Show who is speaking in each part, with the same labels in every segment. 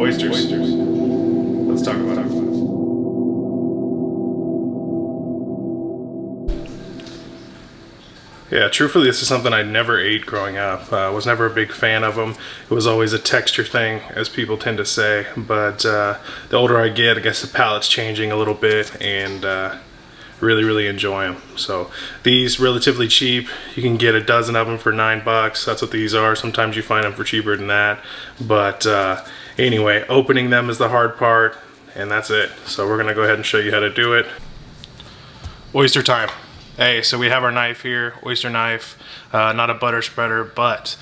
Speaker 1: Oysters. Let's talk about it. Yeah, truthfully, this is something I never ate growing up. I was never a big fan of them. It was always a texture thing, as people tend to say. But the older I get, I guess the palate's changing a little bit, and really enjoy them. So these relatively cheap. You can get a dozen of them for $9. That's what these are. Sometimes you find them for cheaper than that. But anyway, opening them is the hard part, and that's it. So we're gonna go ahead and show you how to do it. Oyster time. Hey, so we have our knife here, oyster knife, not a butter spreader, but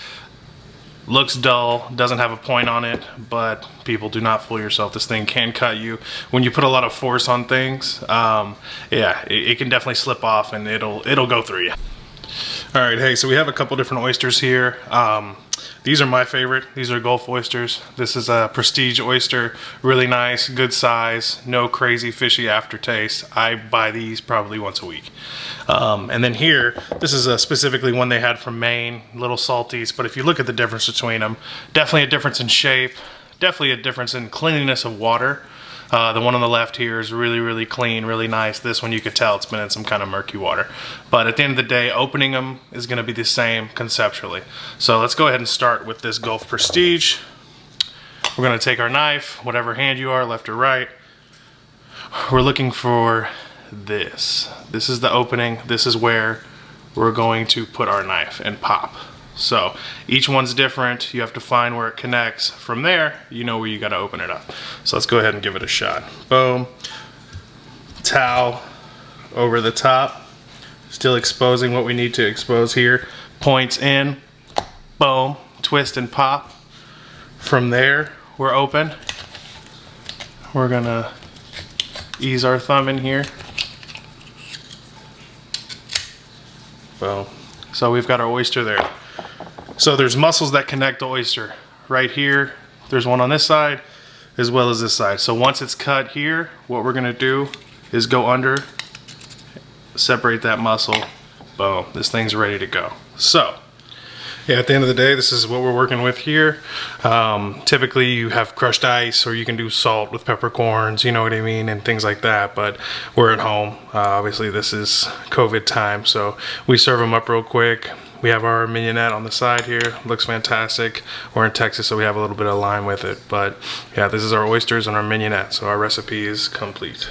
Speaker 1: looks dull, doesn't have a point on it, but people, do not fool yourself. This thing can cut you. When you put a lot of force on things, yeah, it can definitely slip off and it'll go through you. All right, hey, so we have a couple different oysters here. These are my favorite. These are Gulf oysters. This is a prestige oyster, really nice, good size, no crazy fishy aftertaste. I buy these probably once a week. And then here, this is specifically one they had from Maine, little salties, but if you look at the difference between them, definitely a difference in shape, definitely a difference in cleanliness of water. The one on the left here is really clean, really nice. This one you could tell it's been in some kind of murky water. But at the end of the day, opening them is gonna be the same conceptually. So let's go ahead and start with this Gulf Prestige. We're gonna take our knife, whatever hand you are, left or right. We're looking for this. This is the opening. This is where we're going to put our knife and pop. So each one's different. You have to find where it connects. From there, you know where you got to open it up. So let's go ahead and give it a shot. Boom. Towel over the top. Still exposing what we need to expose here. Points in. Boom. Twist and pop. From there, we're open. We're gonna ease our thumb in here. Boom. So we've got our oyster there. So there's muscles that connect the oyster. Right here, there's one on this side, as well as this side. So once it's cut here, what we're gonna do is go under, separate that muscle, boom, this thing's ready to go. So, yeah, at the end of the day, this is what we're working with here. Typically you have crushed ice, or you can do salt with peppercorns, you know what I mean, and things like that, but we're at home. Obviously this is COVID time, so we serve them up real quick. We have our mignonette on the side here, looks fantastic. We're in Texas, so we have a little bit of lime with it, but yeah, this is our oysters and our mignonette, so our recipe is complete.